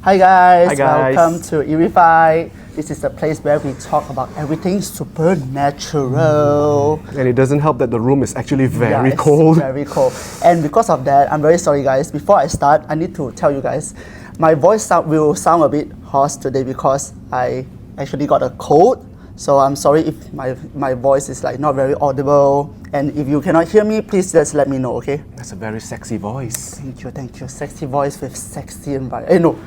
Hi guys, Hi guys. Welcome to eerified. This is the place where we talk about everything supernatural. And it doesn't help that the room is actually very It's cold. very cold. And because of that, I'm very sorry guys. Before I start, I need to tell you guys, my voice will sound a bit hoarse today because I actually got a cold. So I'm sorry if my voice is like not very audible. And if you cannot hear me, please just let me know, okay? That's a very sexy voice. Thank you. Sexy voice with sexy environment. No,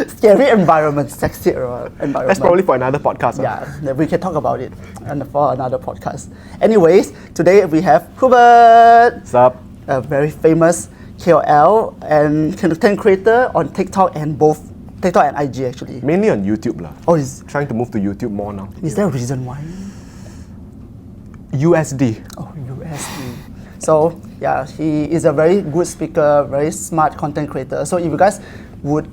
scary environment, sexy environment. That's probably for another podcast. Yeah, we can talk about it and for another podcast. Anyways, today we have Hubert, What's up? a very famous KOL and content creator on TikTok and both TikTok and IG actually. Mainly on YouTube lah. Oh, is Trying to move to YouTube more now. there a reason why? USD. Oh, USD. So yeah, he is a very good speaker, very smart content creator. So if you guys would,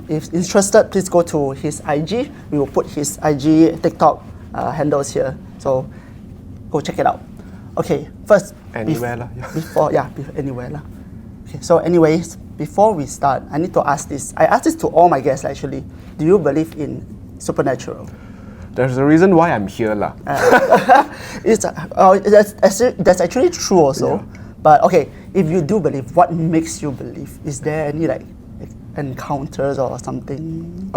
if interested, please go to his IG. We will put his IG, TikTok handles here. So go check it out. Okay, first. Anywhere lah. Anywhere lah. Okay, so anyways, before we start, I need to ask this. I asked this to all my guests actually. Do you believe in supernatural? There's a reason why I'm here lah. That's actually true also. Yeah. But okay, if you do believe, what makes you believe? Is there any like encounters or something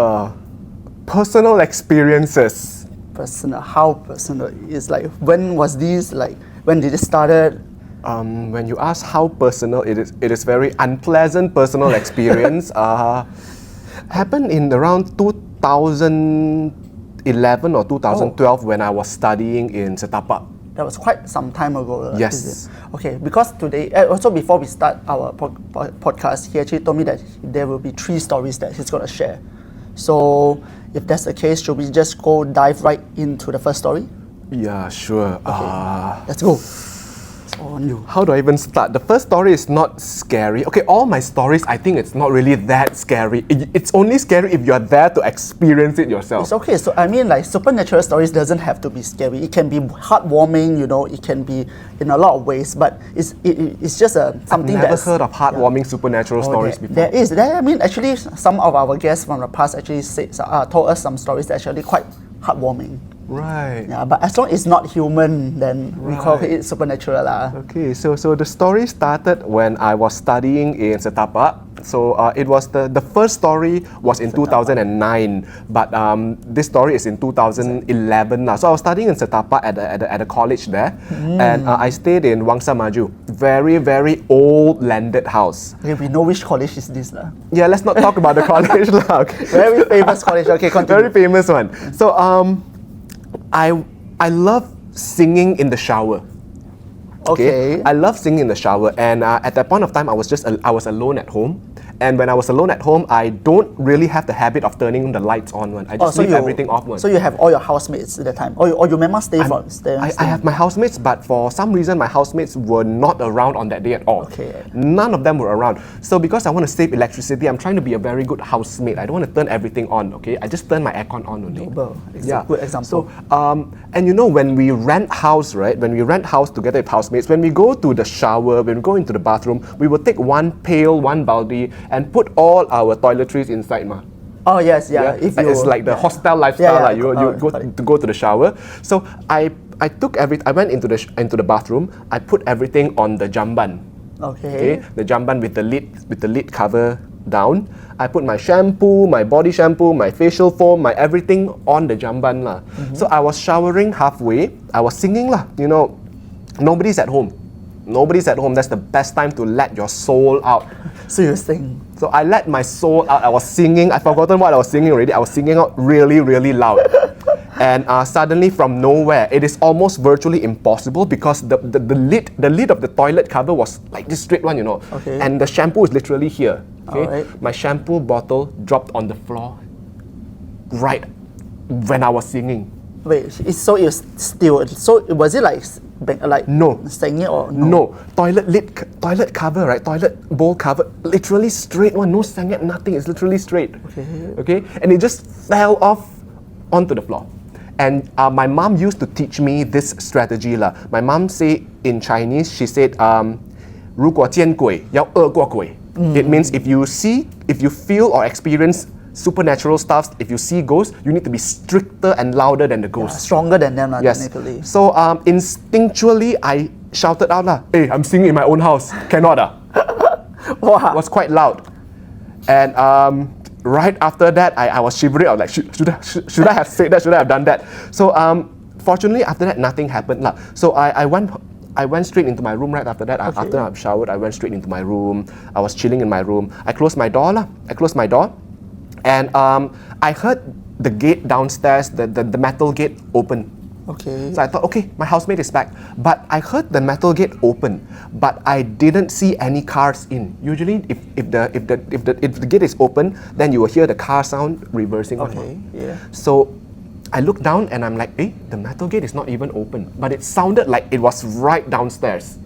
Personal experiences. personal? How personal is like? When was this like? When did it started? When you ask how personal it is very unpleasant personal experience. Happened in around 2011 or 2012 when I was studying in Setapak. That was quite some time ago. Yes. Is it? Okay, because today, also before we start our podcast, he actually told me that there will be 3 stories that he's going to share. So, if that's the case, should we just dive right into the first story? Yeah, sure. Let's go. It's all on you. How do I even start? The first story is not scary. Okay, all my stories, I think it's not really that scary. It's only scary if you're there to experience it yourself. It's okay. So I mean, like supernatural stories doesn't have to be scary. It can be heartwarming. It can be in a lot of ways. But it's just something I've never that's heard of heartwarming supernatural stories before. There is. I mean, actually, some of our guests from the past actually told us some stories that are actually quite heartwarming. Right. Yeah, but as long as it's not human, then we call it supernatural lah. Okay, so the story started when I was studying in Setapak. So it was the first story was in 2009, but this story is in 2011 now. So I was studying in Setapak at a college there, and I stayed in Wangsa Maju, very very old landed house. Okay, we know which college is this lah. Yeah, let's not talk about the college lah. Okay. Very famous college. Okay, continue. Very famous one. So I love singing in the shower. Okay. I love singing in the shower, and at that point of time, I was alone at home. And when I was alone at home, I don't really have the habit of turning the lights on. I just leave everything off. So you have all your housemates at the time, or your mama stay. I have my housemates, but for some reason, my housemates were not around on that day at all. Okay. None of them were around. So because I want to save electricity, I'm trying to be a very good housemate. I don't want to turn everything on. Okay, I just turn my aircon on only. It's a good example. So and when we rent house, right? When we rent house together with housemates, when we go to the shower, when we go into the bathroom, we will take one pail, one baldi, and put all our toiletries inside, ma. Oh yes, yeah. If it's like the hostel lifestyle, you go to the shower. So I went into the bathroom. I put everything on the jamban. Okay. The jamban with the lid cover down. I put my shampoo, my body shampoo, my facial foam, my everything on the jamban lah. So I was showering halfway. I was singing lah. Nobody's at home. Nobody's at home. That's the best time to let your soul out. So you sing. So I let my soul out. I was singing. I've forgotten what I was singing already. I was singing out really, really loud. And suddenly from nowhere, it is almost virtually impossible because the lid of the toilet cover was like this straight one, Okay. And the shampoo is literally here. Okay. Alright. My shampoo bottle dropped on the floor right when I was singing. Wait, so it's still. So was it like No. singing or no? No, toilet cover, right? Toilet bowl cover, literally straight one, no sangit, nothing. It's literally straight. Okay, and it just fell off onto the floor. And my mom used to teach me this strategy lah. My mom said in Chinese, she said, 如果见鬼要饿过鬼. It means if you feel or experience supernatural stuff, if you see ghosts, you need to be stricter and louder than the ghosts. Stronger than them, Yes. technically. So instinctually, I shouted out, "Hey, I'm singing in my own house. Cannot Wow. It was quite loud. And right after that, I was shivering. I was like, should I have said that? Should I have done that? So fortunately, after that, nothing happened. So I went straight into my room right after that. Okay. After I showered, I went straight into my room. I was chilling in my room. I closed my door. And I heard the gate downstairs, the metal gate open. Okay. So I thought, okay, my housemate is back. But I heard the metal gate open, but I didn't see any cars in. Usually, if the gate is open, then you will hear the car sound reversing. Okay, yeah. So I looked down and I'm like, the metal gate is not even open. But it sounded like it was right downstairs.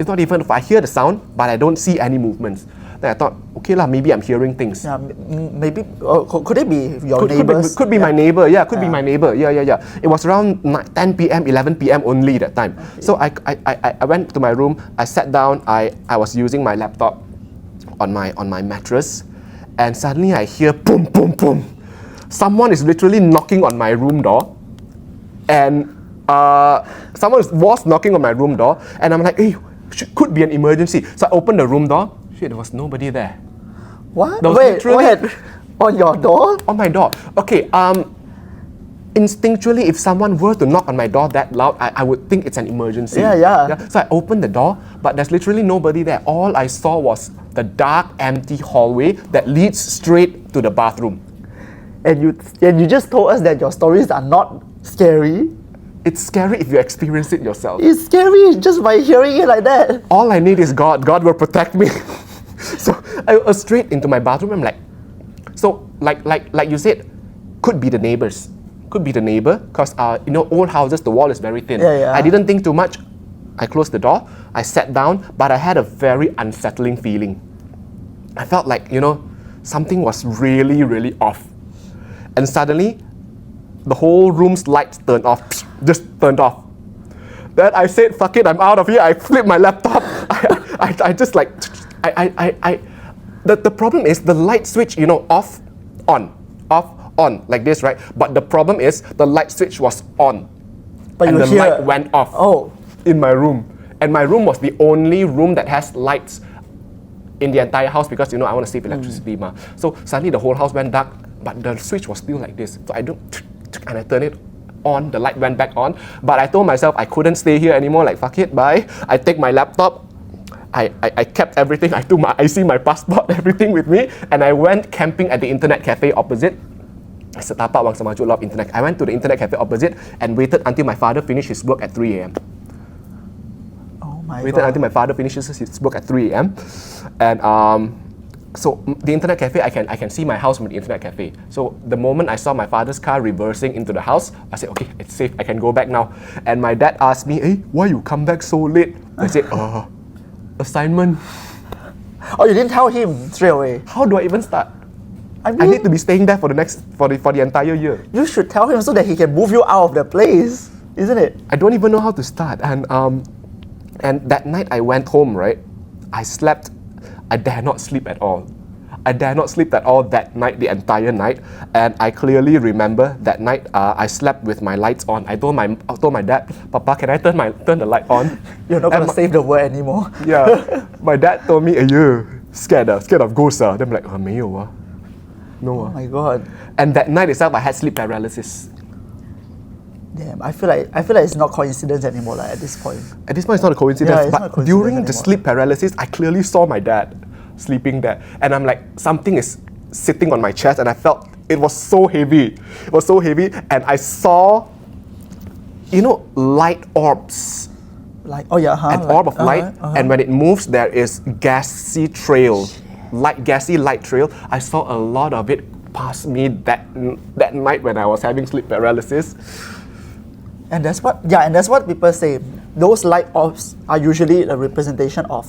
It's not even, if I hear the sound, but I don't see any movements. Then I thought, okay lah, maybe I'm hearing things. Yeah, maybe, could it be your neighbors? Could be my neighbor, could be my neighbor, It was around 10 p.m., 11 p.m. only that time. Okay. So I went to my room, I sat down, I was using my laptop on my mattress, and suddenly I hear boom, boom, boom. Someone is literally knocking on my room door, and someone was knocking on my room door, and I'm like, could be an emergency. So I opened the room door. There was nobody there. What? There was Wait, literally- on your door? On my door. Okay, instinctually, if someone were to knock on my door that loud, I would think it's an emergency. Yeah. So I opened the door, but there's literally nobody there. All I saw was the dark, empty hallway that leads straight to the bathroom. And you just told us that your stories are not scary. It's scary if you experience it yourself. It's scary just by hearing it like that. All I need is God. God will protect me. So I was straight into my bathroom. I'm like, so like you said, could be the neighbors. Could be the neighbor, because old houses, the wall is very thin. Yeah. I didn't think too much. I closed the door. I sat down, but I had a very unsettling feeling. I felt like something was really, really off. And suddenly, the whole room's lights turned off. Just turned off. Then I said, fuck it, I'm out of here. I flipped my laptop. I just like, the problem is the light switch, off, on, like this, right? But the problem is the light switch was on. But and you the hear... light went off in my room. And my room was the only room that has lights in the entire house because, I want to save electricity. So suddenly the whole house went dark, but the switch was still like this. So and I turned it on, the light went back on. But I told myself I couldn't stay here anymore, like fuck it, bye. I take my laptop, I kept everything, I took my IC, my passport, everything with me, and I went camping at the internet cafe opposite. Setapak Wang Semaju, a lot of internet. I went to the internet cafe opposite and waited until my father finished his work at 3 a.m. Oh my Waited God. until my father finishes his work at 3 a.m. And so the internet cafe, I can see my house from the internet cafe. So the moment I saw my father's car reversing into the house, I said, okay, it's safe, I can go back now. And my dad asked me, hey, why you come back so late? I said, assignment. Oh, you didn't tell him straight away? How do I even start? I I need to be staying there for the entire year. You should tell him so that he can move you out of the place, isn't it? I don't even know how to start. And that night I went home, right? I slept. I dare not sleep at all. I dare not sleep at all that night, the entire night. And I clearly remember that night I slept with my lights on. I told my dad, Papa, can I turn the light on? You're not going to save the world anymore. Yeah. My dad told me, scared of ghosts. Then I'm like, 没有啊. No. Oh my God. And that night itself, I had sleep paralysis. Damn, I feel like it's not coincidence anymore at this point. At this point, it's not a coincidence. Yeah, it's not a but coincidence during the anymore. sleep paralysis, I clearly saw my dad sleeping there. And I'm like, something is sitting on my chest, and I felt it was so heavy. It was so heavy, and I saw, light orbs. Like, an Orb of light, and when it moves, there is gassy trail. Gassy light trail. I saw a lot of it pass me that night when I was having sleep paralysis. And that's what people say. Those light orbs are usually a representation of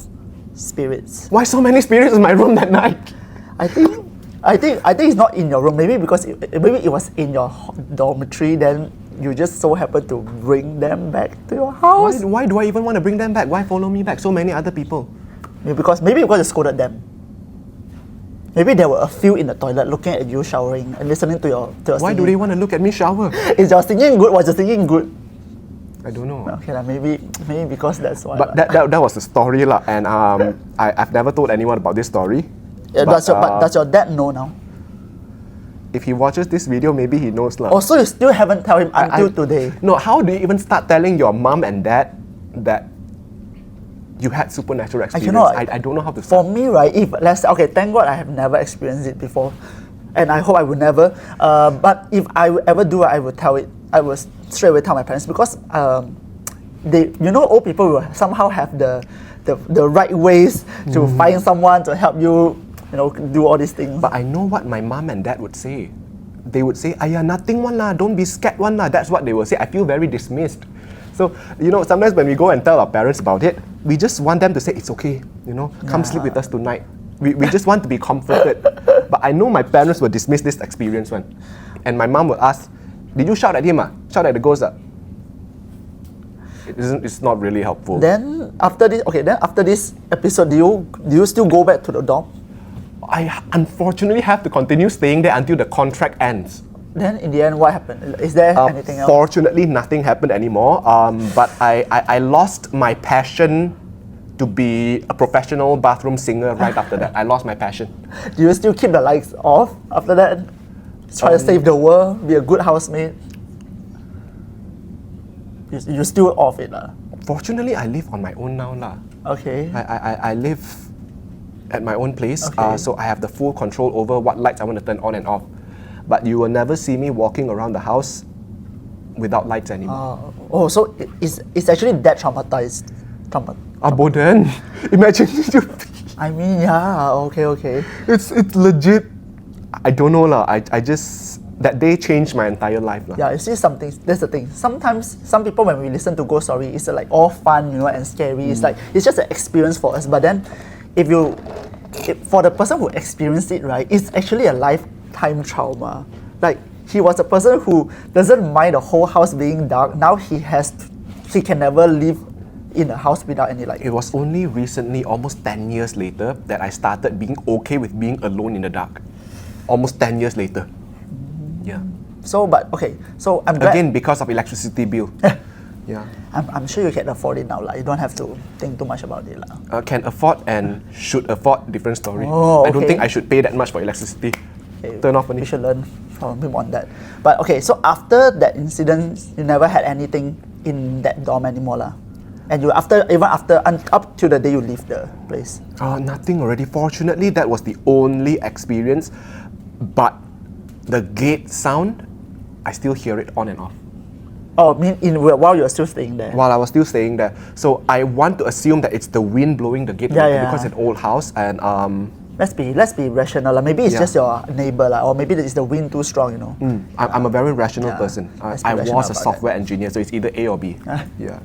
spirits. Why so many spirits in my room that night? I think it's not in your room. Maybe because maybe it was in your dormitory. Then you just so happen to bring them back to your house. Why do I even want to bring them back? Why follow me back? So many other people. Maybe because you scolded them. Maybe there were a few in the toilet looking at you showering and listening to your Why do singing. they want to look at me shower? Is your singing good? Was your singing good? I don't know. Okay, maybe because that's why. But that was the story lah, and I've never told anyone about this story. Yeah, but, does your dad know now? If he watches this video, maybe he knows lah. Oh, so you still haven't told him until today? No, how do you even start telling your mom and dad that you had supernatural experience? I don't know how to For start. me, right, if let's say, okay, thank God I have never experienced it before, and I hope I will never. But if I ever do, I will tell it. I will straight away tell my parents because old people will somehow have the right ways to find someone to help you, do all these things. But I know what my mom and dad would say. They would say, "Ayah, nothing one lah, don't be scared one lah." That's what they will say. I feel very dismissed. So, sometimes when we go and tell our parents about it, we just want them to say, "It's okay, come sleep with us tonight." We just want to be comforted. But I know my parents will dismiss this experience one. And my mom will ask, "Did you shout at him? Shout at the ghost?" It's not really helpful. Then after this episode, do you still go back to the dorm? I unfortunately have to continue staying there until the contract ends. Then in the end, what happened? Is there anything else? Fortunately, nothing happened anymore. But I lost my passion to be a professional bathroom singer right after that. I lost my passion. Do you still keep the lights off after that? Try to save the world, be a good housemate. You still off it lah. Fortunately, I live on my own now lah. Okay. I live at my own place, Okay. so I have the full control over what lights I want to turn on and off. But you will never see me walking around the house without lights anymore. So it's actually that traumatized. Boden, imagine you. I mean, yeah. Okay. It's legit. I don't know lah. I just that day changed my entire life lah. Yeah, you see something. That's the thing. Sometimes some people when we listen to ghost story, it's like all fun, and scary. It's like it's just an experience for us. But then, for the person who experienced it, right, it's actually a lifetime trauma. Like he was a person who doesn't mind the whole house being dark. Now he can never live in a house without any light. It was only recently, almost 10 years later, that I started being okay with being alone in the dark. Almost 10 years later. Yeah. So I'm glad. Again, because of electricity bill. Yeah. I'm sure you can afford it now, lah. You don't have to think too much about it, lah. Can afford and should afford, different story. Oh, I don't okay. think I should pay that much for electricity. Okay, Turn off we only. should learn from him on that. But okay, so after that incident, you never had anything in that dorm anymore, lah. And up to the day you leave the place. Nothing already. Fortunately, that was the only experience. But the gate sound, I still hear it on and off. Oh, while you're still staying there? While I was still staying there. So I want to assume that it's the wind blowing the gate open because it's an old house and Let's be rational, lah. Maybe it's just your neighbor, lah, or maybe it's the wind too strong, I'm a very rational person. Let's be I rational was a about software engineer, so it's either A or B. Yeah.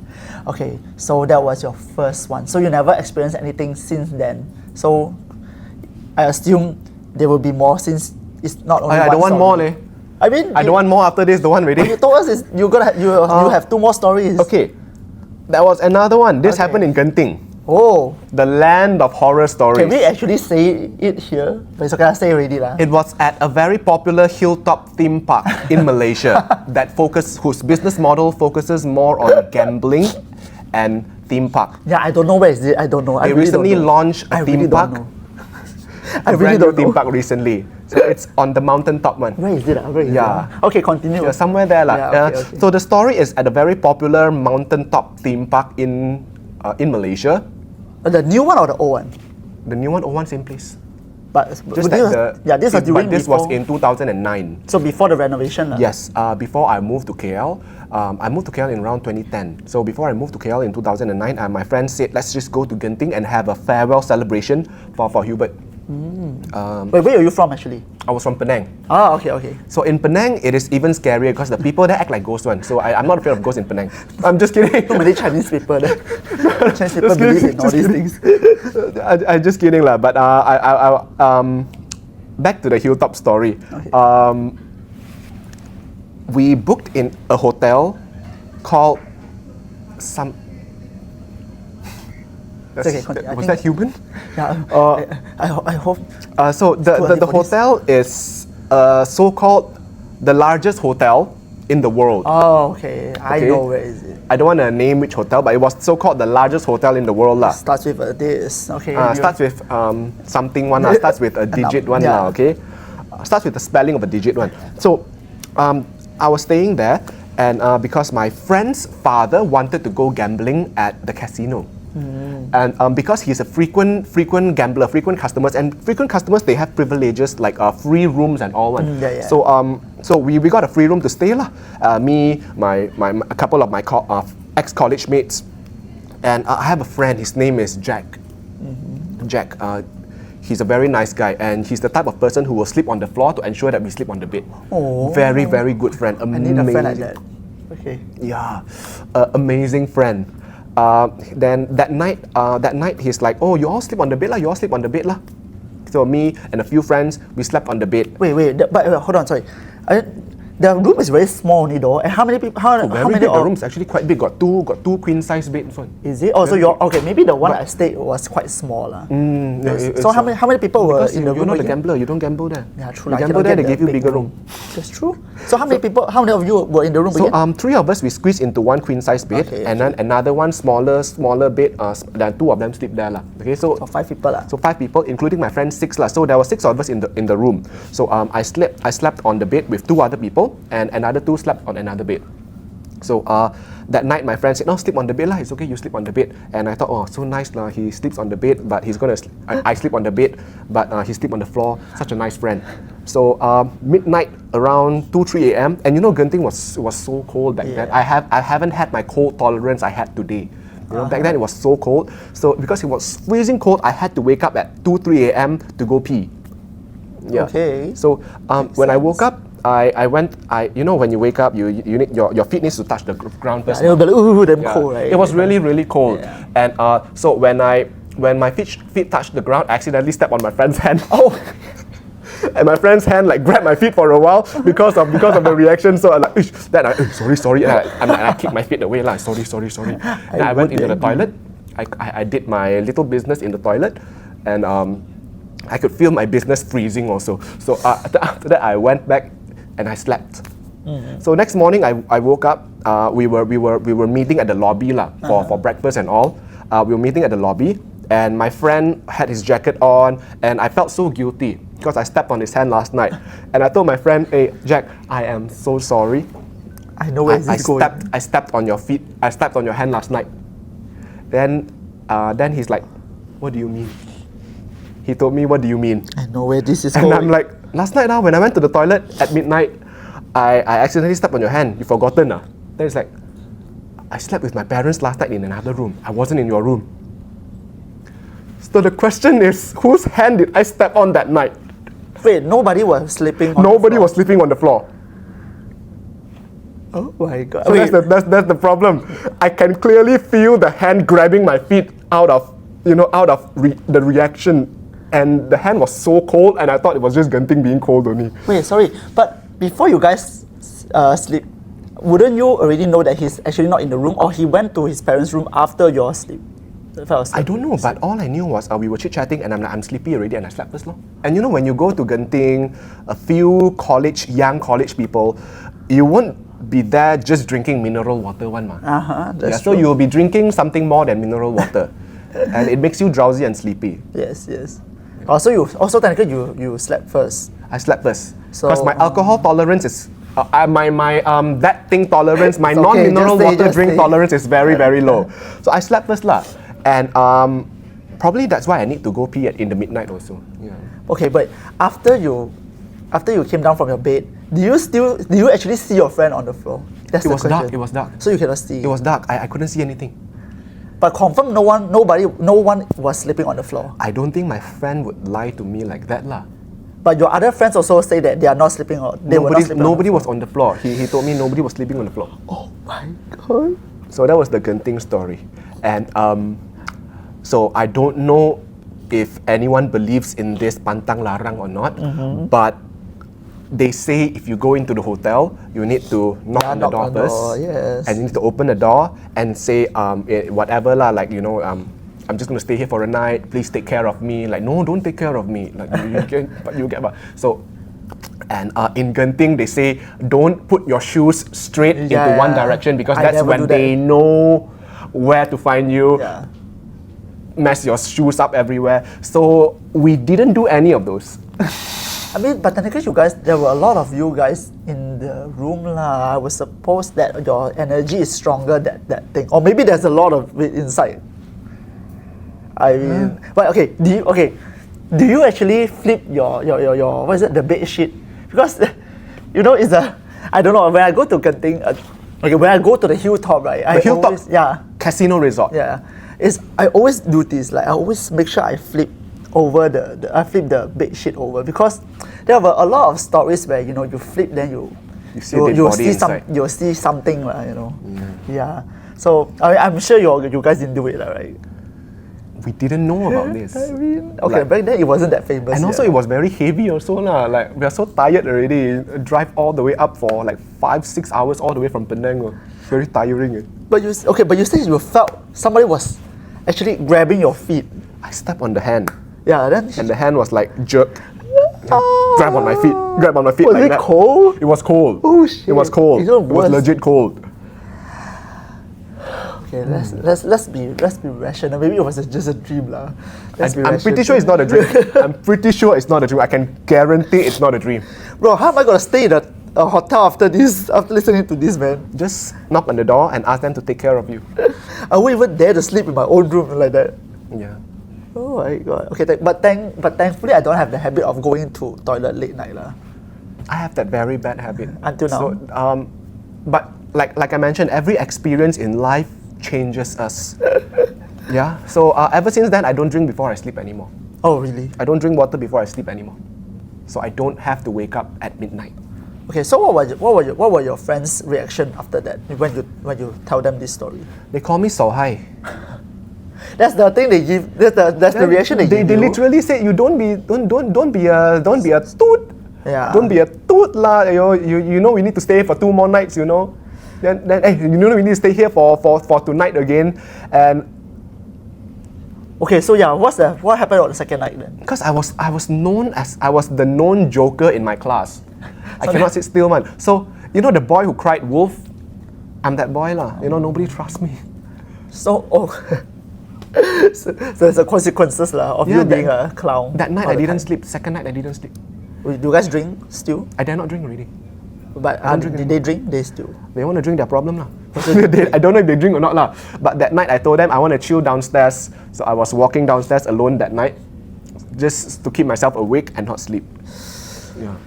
Okay, so that was your first one. So you never experienced anything since then. So I assume there will be more since it's not only I one don't want more, story. leh. I mean, I don't want more after this. Don't want already. What you told us is you have two more stories. Okay, that was another one. This happened in Genting, Oh, the land of horror stories. can we actually say it here? But it's okay, I say already lah. It was at a very popular hilltop theme park in Malaysia whose business model focuses more on gambling and theme park. Yeah, I don't know where is it. I don't know. They recently launched a theme park. I really brand new don't theme know. park recently. So it's on the mountaintop one. Where is it? Where is Yeah. it? Okay, continue. Yeah, somewhere there lah. Yeah, okay. So the story is at a very popular mountaintop theme park in Malaysia. The new one or the old one? The new one, old one, same place. But This was in 2009. So before the renovation lah. Yes, before I moved to KL. I moved to KL in around 2010. So before I moved to KL in 2009, my friend said, let's just go to Genting and have a farewell celebration for Hubert. Wait, where are you from actually? I was from Penang. Ah, okay. So in Penang, it is even scarier because the people there act like ghosts one. So I'm not afraid of ghosts in Penang. I'm just kidding. Too many Chinese people there. Chinese people believe in all these things. I'm just kidding lah. But back to the hilltop story. Okay. We booked in a hotel called It's okay, continue. Was that human? Yeah, I hope. So the hotel is so-called the largest hotel in the world. Oh, okay. I know where is it. I don't want to name which hotel, but it was so-called the largest hotel in the world lah. Starts with this. Okay. Starts with something one. Starts with a digit one yeah. okay. Starts with the spelling of a digit one. So I was staying there, and because my friend's father wanted to go gambling at the casino. And because he's a frequent gambler, frequent customers, they have privileges like free rooms and all one. So we got a free room to stay lah. Me, a couple of my ex-college mates, and I have a friend. His name is Jack. Jack. He's a very nice guy, and he's the type of person who will sleep on the floor to ensure that we sleep on the bed. Oh. Very, very good friend. Amazing. I need a friend like that. Okay. Yeah, amazing friend. Then that night he's like, oh, you all sleep on the bed lah. You all sleep on the bed lah. So me and a few friends, we slept on the bed. Wait, but hold on, sorry. The room is very small only though. And how many people? How many? The room is actually quite big. Got two queen size beds. One. Is it? Oh, so you're okay. Maybe the one I stayed was quite small lah. So how many people were in the room? You're not a gambler. You don't gamble there. Yeah, true. You gamble there, they give you bigger room. That's true. So how many people? How many of you were in the room? So three of us we squeezed into one queen size bed, and then another one smaller bed. Then two of them sleep there lah. Okay, so 5 people lah. So 5 people, including my friend 6 lah. So there were 6 of us in the room. So I slept on the bed with 2 other people, and another 2 slept on another bed. So that night my friend said, no, sleep on the bed lah, it's okay, you sleep on the bed. And I thought, oh, so nice lah, he sleeps on the bed, but he's gonna I sleep on the bed, but he sleep on the floor. Such a nice friend. So midnight, around 2-3 a.m. and you know Genting was so cold back then. I haven't had my cold tolerance I had today. You know, back then it was so cold. So because it was freezing cold, I had to wake up at 2-3 a.m. to go pee. Yeah. Okay. So when I woke up, I went. You know, when you wake up, you need your feet needs to touch the ground first. It'll be like, ooh, damn cold, right? It was really cold. Yeah. And so when my feet touched the ground, I accidentally stepped on my friend's hand. Oh. And my friend's hand like grabbed my feet for a while because of the reaction. So I like, then sorry. And I kicked my feet away like, sorry. Then I went into the toilet. I did my little business in the toilet, and I could feel my business freezing also. So after that, I went back and I slept. So next morning, I woke up. We were meeting at the lobby lah for breakfast and all. We were meeting at the lobby, and my friend had his jacket on, and I felt so guilty because I stepped on his hand last night. And I told my friend, hey Jack, I am so sorry. I know where this is going. I stepped on your feet. I stepped on your hand last night. Then he's like, what do you mean? He told me, what do you mean? I know where this is and going. I'm like, last night when I went to the toilet at midnight, I accidentally stepped on your hand. You forgotten ah? Then it's like, I slept with my parents last night in another room. I wasn't in your room. So the question is, whose hand did I step on that night? Wait, nobody was sleeping on Nobody was sleeping on the floor. Oh my god. So that's the problem. I can clearly feel the hand grabbing my feet out of the reaction. And the hand was so cold, and I thought it was just Genting being cold only. Wait, sorry. But before you guys sleep, wouldn't you already know that he's actually not in the room, or he went to his parents' room after your sleep? I don't know, but all I knew was we were chit-chatting, and I'm sleepy already, and I slept first. And you know, when you go to Genting, a few young college people, you won't be there just drinking mineral water one man. That's true. So you'll be drinking something more than mineral water. And it makes you drowsy and sleepy. Yes. So you technically you slept first. I slept first because my alcohol tolerance is that thing tolerance, my non-mineral water drink tolerance is very low. So I slept first lah, and probably that's why I need to go pee in the midnight also. Yeah. Okay, but after you came down from your bed, do you actually see your friend on the floor? That's the question. Dark. It was dark. So you cannot see. It was dark. I couldn't see anything. But confirm no one was sleeping on the floor. I don't think my friend would lie to me like that lah. But your other friends also say that they are not sleeping on. Nobody was on the floor. He told me nobody was sleeping on the floor. Oh my god. So that was the Genting story, and so I don't know if anyone believes in this pantang larang or not, but they say if you go into the hotel, you need to knock on the door first, yes. and you need to open the door and say whatever lah, like I'm just gonna stay here for a night. Please take care of me. Like, no, don't take care of me. Like, you get. So, and in Genting they say don't put your shoes straight into one direction because that's when they know where to find you. Yeah. Mess your shoes up everywhere. So we didn't do any of those. I mean, but technically you guys, there were a lot of you guys in the room lah. I would suppose that your energy is stronger than that thing. Or maybe there's a lot of it inside. I mean, but okay, do you actually flip your what is it, the bed sheet? Because, you know, I don't know, when I go to Genting, when I go to the hilltop, right? Casino resort. Yeah. I always do this, like I always make sure I flip over the bed sheet over, because there were a lot of stories where, you know, you flip, then you'll see something, you know. Yeah. So I'm sure you guys didn't do it, right? We didn't know about this. I mean, okay, back then it wasn't that famous. And also it was very heavy also lah. Like, we are so tired already. Drive all the way up for like 5-6 hours all the way from Penang. Very tiring. But you said you felt somebody was actually grabbing your feet. I stepped on the hand. Yeah, then and the hand was like jerked. Grab on my feet. Was like it that. cold? It was cold. Oh shit! It was cold. It was legit cold. Okay, let's be rational. Maybe it was just a dream lah. I'm pretty sure it's not a dream. I'm pretty sure it's not a dream. I can guarantee it's not a dream. Bro, how am I gonna stay in a hotel after listening to this, man? Just knock on the door and ask them to take care of you. I won't even dare to sleep in my own room like that. Yeah. Oh my god. Okay, but thankfully I don't have the habit of going to toilet late night lah. I have that very bad habit until now. So, but like I mentioned, every experience in life changes us. Yeah. So ever since then, I don't drink before I sleep anymore. Oh really? I don't drink water before I sleep anymore. So I don't have to wake up at midnight. Okay, so what were your friends' reaction after that when you tell them this story? They call me so high. That's the thing they give. That's the reaction they give. They literally say, you don't be a toot. Yeah. Don't be a toot lah. You know we need to stay for 2 more nights. You know. Then hey, you know we need to stay here for tonight again. And okay, so yeah, what happened on the second night then? Because I was the known joker in my class. I cannot sit still, man. So you know the boy who cried wolf, I'm that boy lah. You know, nobody trusts me. So so there's a consequences lah of you being a clown. That night I didn't sleep. Second night I didn't sleep. Do you guys drink still? I dare not drink already. But did they drink? They still. They want to drink, their problem lah. I don't know if they drink or not lah. But that night I told them I want to chill downstairs. So I was walking downstairs alone that night, just to keep myself awake and not sleep. Yeah.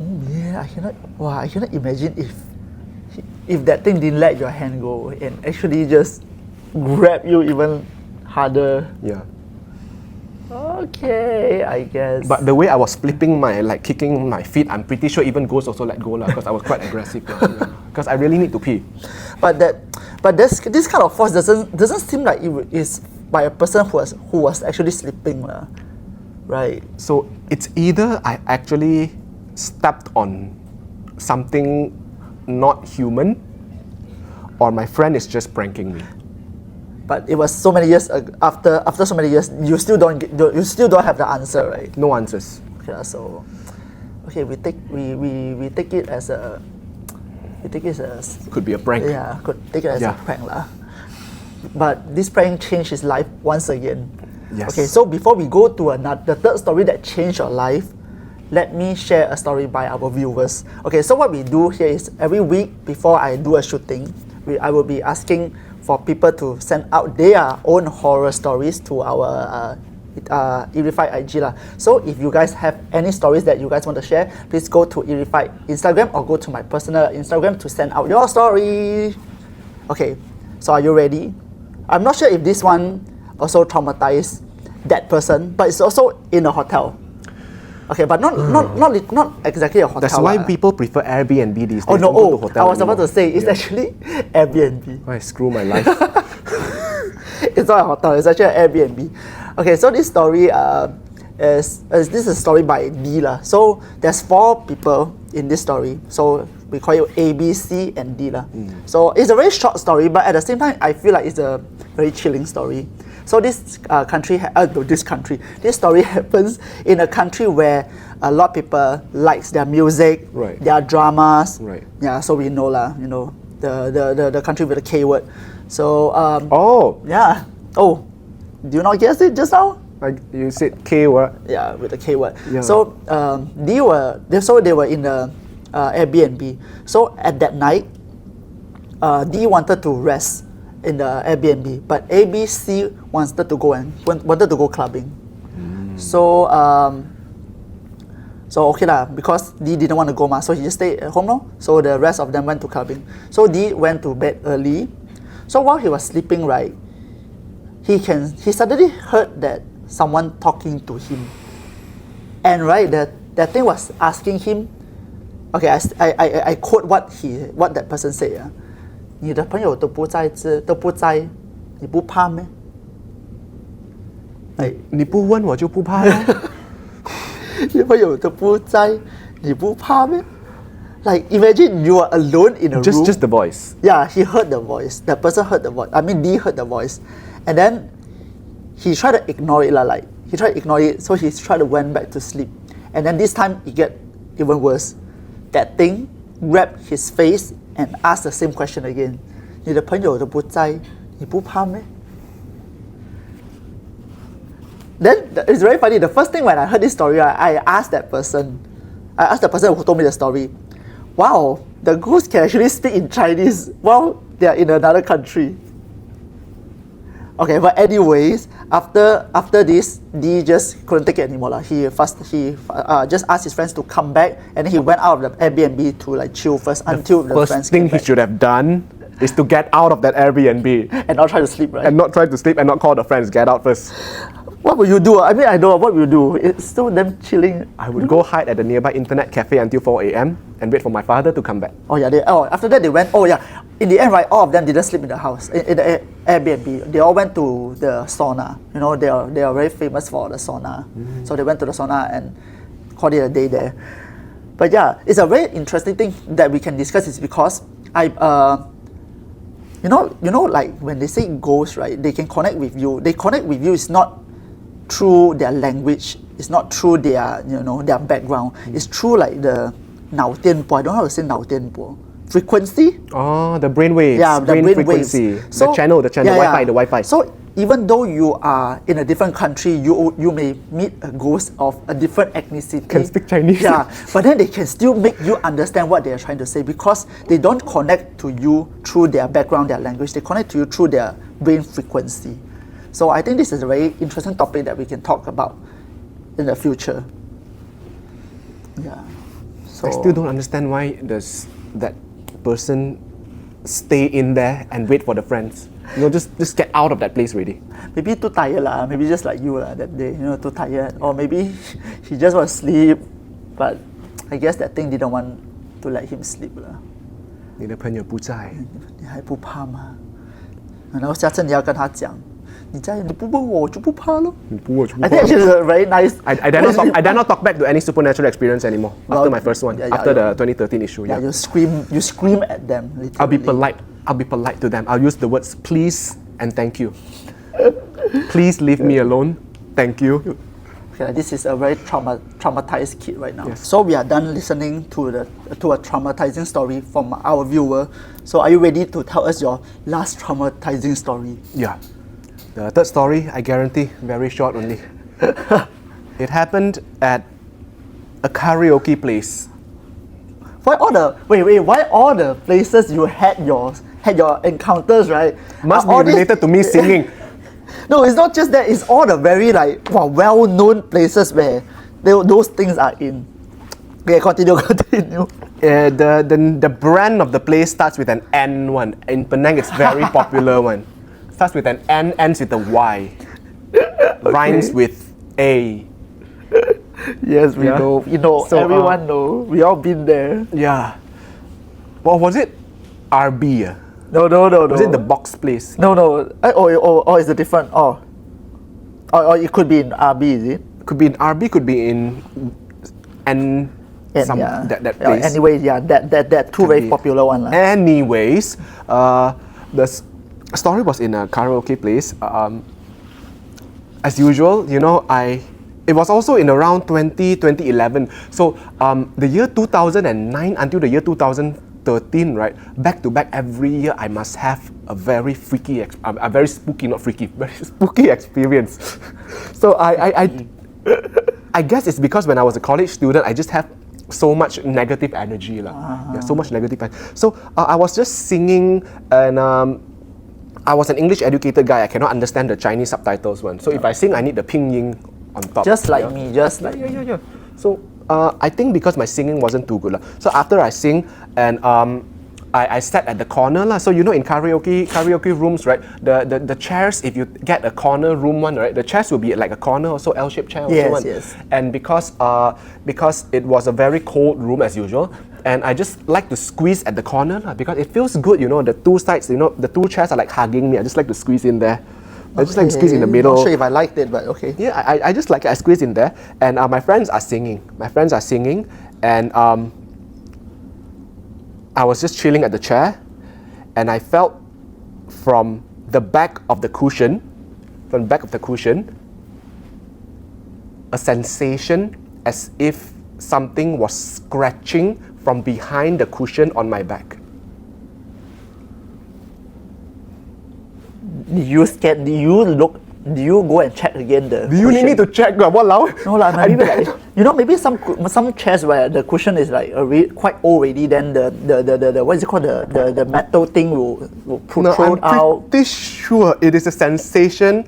Oh yeah, I cannot imagine if that thing didn't let your hand go and actually just grab you even harder. Yeah. Okay, I guess. But the way I was flipping kicking my feet, I'm pretty sure even ghosts also let go lah, because I was quite aggressive. Because I really need to pee. But this kind of force doesn't seem like it is by a person who was actually sleeping lah, right? So it's either I actually stepped on something not human, or my friend is just pranking me. But it was so many years after so many years, you still don't have the answer, right? No answers. Okay, so we take it as a could be a prank. Yeah, could take it as a prank lah. But this prank changed his life once again. Yes. Okay, so before we go to the third story that changed your life, let me share a story by our viewers. Okay, so what we do here is every week before I do a shooting, I will be asking for people to send out their own horror stories to our eerified IG lah. So if you guys have any stories that you guys want to share, please go to eerified Instagram or go to my personal Instagram to send out your story. Okay, so are you ready? I'm not sure if this one also traumatized that person, but it's also in a hotel. Okay, but not exactly a hotel. That's why people prefer Airbnb these days. Oh no! I was anymore. about to say it's actually Airbnb. Why screw my life? It's not a hotel. It's actually an Airbnb. Okay, so this story is a story by D lah. So there's 4 people in this story. So we call it A, B, C, and D lah. So it's a very short story, but at the same time, I feel like it's a very chilling story. So this this story happens in a country where a lot of people likes their music, Right. their dramas. Right. Yeah, so we know lah, the country with the K word. So Oh, yeah. Oh, do you not guess it just now? like you said K word. Yeah, with the K word. Yeah. So they were in the Airbnb. So at that night, D wanted to rest in the Airbnb, but A, B, C wanted to go clubbing. So okay lah, because D didn't want to go so he just stayed at home now. So the rest of them went to clubbing. So D went to bed early. So while he was sleeping, right, he suddenly heard that someone talking to him, and right, that thing was asking him. Okay, I quote what that person said. 你的朋友都不在，你不怕咩？你不问我就不怕咯。你朋友都不在，你不怕咩？ Like imagine you are alone in a room. Just the voice. Yeah, he heard the voice. That person heard the voice. I mean, D heard the voice, and then he tried to ignore it lah. Like he tried to ignore it, so he tried to went back to sleep. And then this time it get even worse. That thing grabbed his face and asked the same question again. 你的朋友都不在，你不怕咩？ Then it's very funny. The first thing when I heard this story, I asked the person who told me the story, wow, the ghost can actually speak in Chinese while they are in another country. Okay, but anyways, after this, D just couldn't take it anymore. He just asked his friends to come back, and he went out of the Airbnb to like chill first until the friends First thing came he back. should have done is to get out of that Airbnb And not try to sleep, right? and not try to sleep and not call the friends. Get out first. What would you do? I mean, I know what will you do. It's still them chilling. I would go hide at the nearby internet cafe until 4 a.m. and wait for my father to come back. Oh yeah, after that they went. Oh yeah, in the end, right, all of them didn't sleep in the house, in the Airbnb. They all went to the sauna. You know, they are very famous for the sauna. So they went to the sauna and called it a day there. But yeah, it's a very interesting thing that we can discuss. Is because you know, like when they say ghosts, right, they can connect with you. They connect with you is not through their language. It's not through their their background. It's through like the 脑电波. I don't know how to say 脑电波. Frequency. Oh, the brain waves. Yeah, the brain frequency. waves. So, the channel, the Wi-Fi. So even though you are in a different country, you may meet a ghost of a different ethnicity. Can speak Chinese. Yeah, but then they can still make you understand what they are trying to say because they don't connect to you through their background, their language. They connect to you through their brain frequency. So I think this is a very interesting topic that we can talk about in the future. Yeah. So I still don't understand why does that person stay in there and wait for the friends. Just get out of that place already. maybe too tired lah. Maybe just like you lah that day. Too tired. Or maybe he just want to sleep, but I guess that thing didn't want to let him sleep lah. 你的朋友不在。你还不怕吗？然后下次你要跟他讲，你不问我，我就不怕咯。I think it's a very nice. I dare not talk back to any supernatural experience anymore after my first one. After the 2013 issue. Yeah, you scream at them. Literally. I'll be polite to them. I'll use the words please and thank you. Please leave me alone. Thank you. Okay, this is a very traumatized kid right now. Yes. So we are done listening to a traumatizing story from our viewer. So are you ready to tell us your last traumatizing story? Yeah. The third story, I guarantee, very short only. It happened at a karaoke place. Why all the places you had your encounters, right? Must be all these- related to me singing. No, it's not just that. It's all the very well-known places where those things are in. Okay, continue. The brand of the place starts with an N one. In Penang, it's very popular one. Starts with an N, ends with a Y. Rhymes with A. Yes, we know. So, everyone know. We all been there. Yeah. Well, was it RB? No. Was it the box place? No. Or is it different? Or it could be in RB, is it? Could be in RB, could be in N. That place. Anyway, yeah, that two very popular one. Anyways, the story was in a karaoke place. as usual, it was also in around 2011. So the year 2009 until the year 2013, right, back to back every year, I must have a very freaky, a very spooky, not freaky, very spooky experience. So I guess it's because when I was a college student, I just have so much negative energy. Yeah, so much negative energy. So I was just singing, and I was an English educated guy. I cannot understand the Chinese subtitles one. So if I sing, I need the pinyin on top. Just like me, just like yeah. So I think because my singing wasn't too good. So after I sing, and I sat at the corner. So in karaoke rooms, right? The chairs, if you get a corner room one, right? The chairs will be like a corner also L-shaped chair. Yes. And because it was a very cold room as usual, and I just like to squeeze at the corner because it feels good. The two sides, the two chairs are like hugging me. I just like to squeeze in there. I just like to squeeze in the middle. Not sure if I liked it, but okay. Yeah, I just like it. I squeeze in there, and my friends are singing. And I was just chilling at the chair, and I felt from the back of the cushion, a sensation as if something was scratching from behind the cushion on my back. Do you go and check again the Do you need me to check? Walao? No lah, maybe like, maybe some chairs where the cushion is like quite old already, then the what is it called, the metal thing will protrude out. I'm pretty sure it is a sensation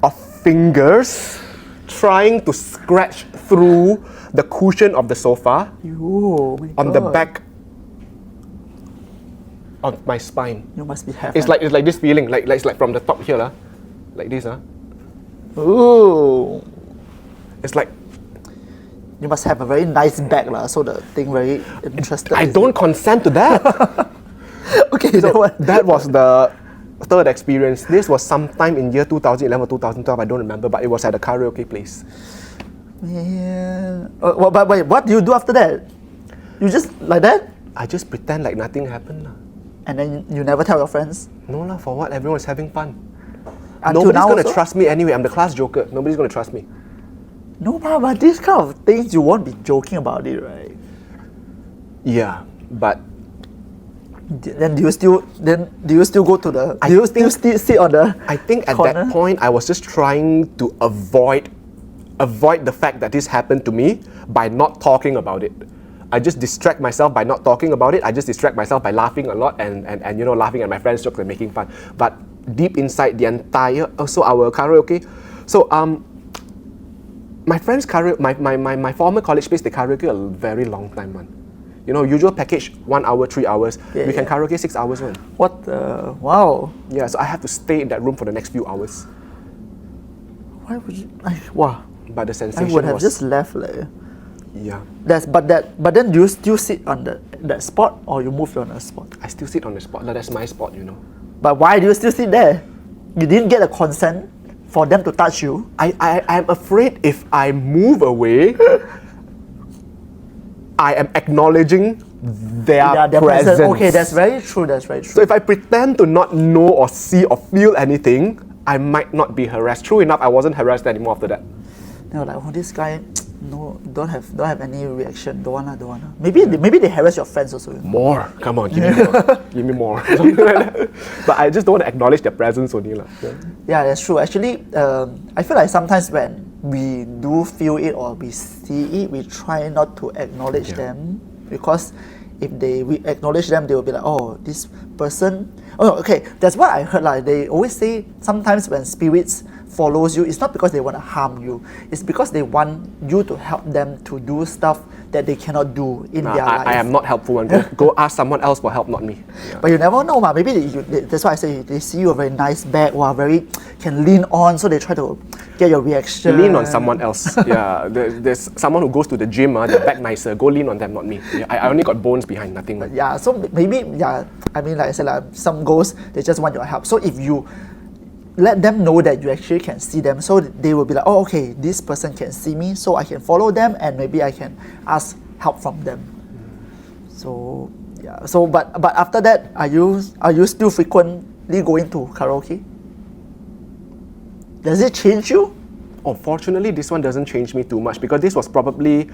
of fingers trying to scratch through the cushion of the sofa on the back of my spine. You must be happy. It's like this feeling, it's like from the top here, like this. Ooh. It's like you must have a very nice back, so the thing very interesting. I don't consent to that. Okay, so that was the third experience. This was sometime in year 2011 or 2012, I don't remember, but it was at a karaoke place. Yeah. But wait, what do you do after that? You just like that? I just pretend like nothing happened. And then you never tell your friends? No, for what? Everyone's having fun. Until Nobody's going to also? trust me anyway. I'm the class joker. Nobody's going to trust me. No, but these kind of things, you won't be joking about it, right? Yeah, but Then do you still go to the? Do you still sit on the? I think at corner? that point I was just trying to avoid the fact that this happened to me by not talking about it. I just distract myself by not talking about it. I just distract myself by laughing a lot and laughing at my friends' jokes and making fun. But deep inside the entire our karaoke. So my friends my former college space, they karaoke a very long time one. Usual package 1 hour, 3 hours. We can karaoke 6 hours one. What the? Wow. Yeah, so I have to stay in that room for the next few hours. Why would you? Wow. But the sensation I would have was, just left yeah. But then do you still sit on that spot, or you move on a spot? I still sit on the spot. That's my spot, But why do you still sit there? You didn't get a consent for them to touch you. I'm afraid if I move away, I am acknowledging their presence. Okay, that's very true. So if I pretend to not know or see or feel anything, I might not be harassed. True enough, I wasn't harassed anymore after that. They were like, oh, this guy, no, don't have any reaction. Don't wanna. Maybe they harass your friends also. More. Come on, give me more. Give me more. But I just don't want to acknowledge their presence only. Yeah, that's true. Actually, I feel like sometimes when we do feel it or we see it, we try not to acknowledge them, because if we acknowledge them, they will be like, oh, this person. Oh, okay. That's what I heard. Like they always say, sometimes when spirits follows you, it's not because they want to harm you. It's because they want you to help them to do stuff that they cannot do in their life. I am not helpful. Go ask someone else for help, not me. Yeah. But you never know, maybe that's why I say they see you a very nice back, very can lean on, so they try to get your reaction. Lean on someone else. Yeah, there's someone who goes to the gym, the back nicer. Go lean on them, not me. Yeah, I only got bones behind, nothing. Yeah, so maybe, I mean, like I said, some ghosts, they just want your help. So if you let them know that you actually can see them, so they will be like, oh, okay, this person can see me, so I can follow them, and maybe I can ask help from them. So yeah. So but after that, are you still frequently going to karaoke? Does it change you? Oh, fortunately, this one doesn't change me too much because this was probably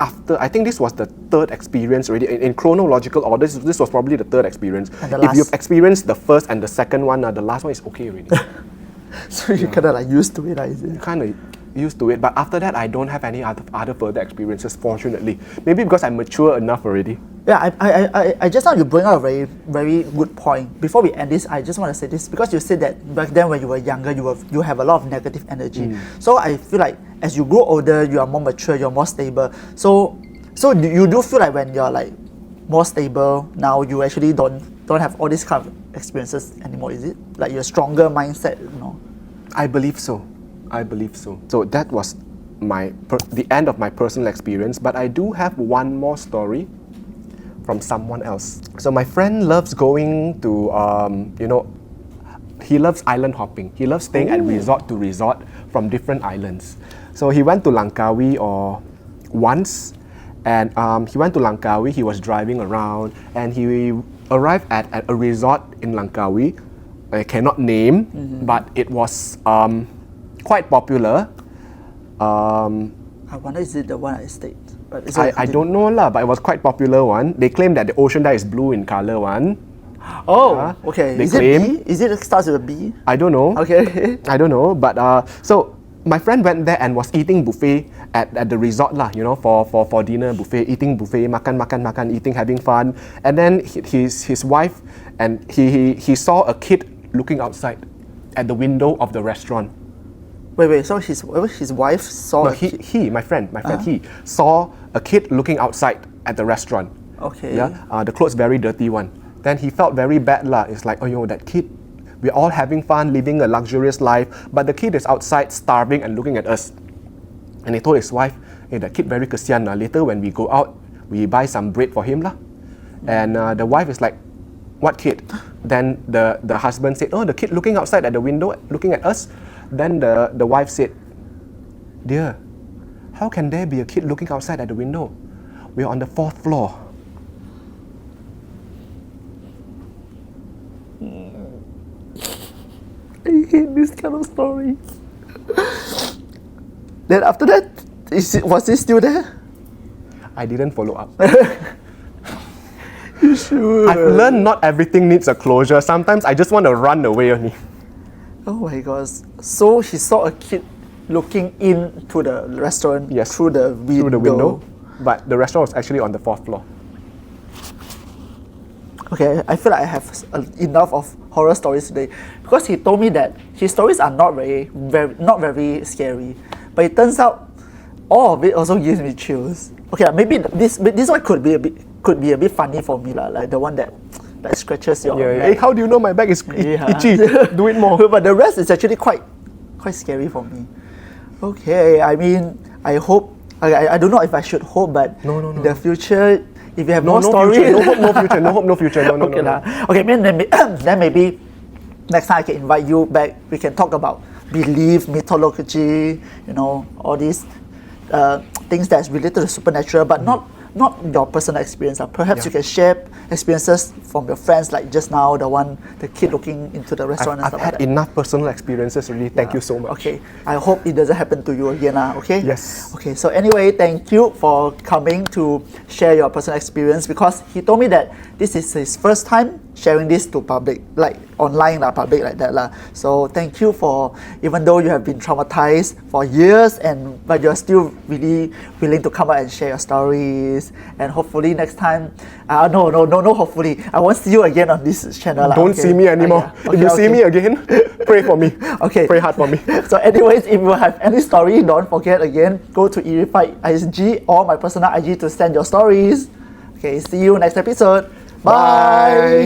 after, I think this was the third experience already. In chronological order, this was probably the third experience. And the If you've last. experienced the first and the second one, the last one is okay already. So you kind of like used to it, is it? Kind of used to it, but after that, I don't have any other further experiences, fortunately. Maybe because I'm mature enough already. Yeah, I just now you bring out a very, very good point. Before we end this, I just want to say this because you said that back then when you were younger, you have a lot of negative energy. So I feel like as you grow older, you are more mature, you're more stable. So you do feel like when you're like more stable now, you actually don't have all these kind of experiences anymore, is it? Like your stronger mindset, you know? I believe so. So that was the end of my personal experience, but I do have one more story from someone else. So my friend loves going to, he loves island hopping. He loves staying at resort to resort from different islands. So he went to Langkawi once, and he went to Langkawi, he was driving around, and he arrived at a resort in Langkawi. I cannot name, but it was quite popular. I wonder is it the one I stayed? But I don't know lah, but it was quite popular one. They claim that the ocean there is blue in color one. Oh, okay. They Is claim. it B? Is it starts with a B? I don't know. Okay. I don't know, but so my friend went there and was eating buffet at the resort lah, for dinner buffet, eating buffet, makan, eating, having fun. And then his wife and he saw a kid looking outside at the window of the restaurant. Wait. So his wife saw. No, my friend, he saw a kid looking outside at the restaurant. Okay. Yeah, the clothes very dirty one. Then he felt very bad lah. It's like, oh yo, that kid, we're all having fun, living a luxurious life, but the kid is outside starving and looking at us. And he told his wife, hey, that kid very kesian lah. Later when we go out, we buy some bread for him lah. And the wife is like, what kid? Then the husband said, oh, the kid looking outside at the window, looking at us. Then the wife said, dear, how can there be a kid looking outside at the window? We're on the 4th floor. I hate this kind of story. Then after that, was he still there? I didn't follow up. You should. I've learned not everything needs a closure. Sometimes I just want to run away only. Oh my gosh. So he saw a kid looking into the restaurant through the window. Through the window. But the restaurant was actually on the 4th floor. Okay, I feel like I have enough of horror stories today because he told me that his stories are not not very scary, but it turns out all of it also gives me chills. Okay, maybe this one could be a bit funny for me lah, like the one that scratches your Yeah. neck. Hey, how do you know my back is itchy? Do it more. But the rest is actually quite scary for me. Okay, I mean, I hope. I don't know if I should hope, but No. in the future, if you have No more stories, future, no hope, no future, no hope, no future. No. Okay, okay, then maybe next time I can invite you back. We can talk about belief, mythology, all these things that's related to supernatural, but not your personal experience. Perhaps you can share experiences from your friends, like just now, the kid looking into the restaurant and I've stuff had like that. enough personal experiences really. Thank you so much. Okay, I hope it doesn't happen to you again. Okay? Yes. Okay, so anyway, thank you for coming to share your personal experience because he told me that this is his first time sharing this to public, like online, public like that. So thank you for, even though you have been traumatized for years, but you're still really willing to come out and share your stories. And hopefully next time, no, hopefully, I won't see you again on this channel. Don't see me anymore. Yeah. If you see me again, pray for me. Okay. Pray hard for me. So anyways, if you have any story, don't forget again, go to eerified IG or my personal IG to send your stories. Okay, see you next episode. Bye.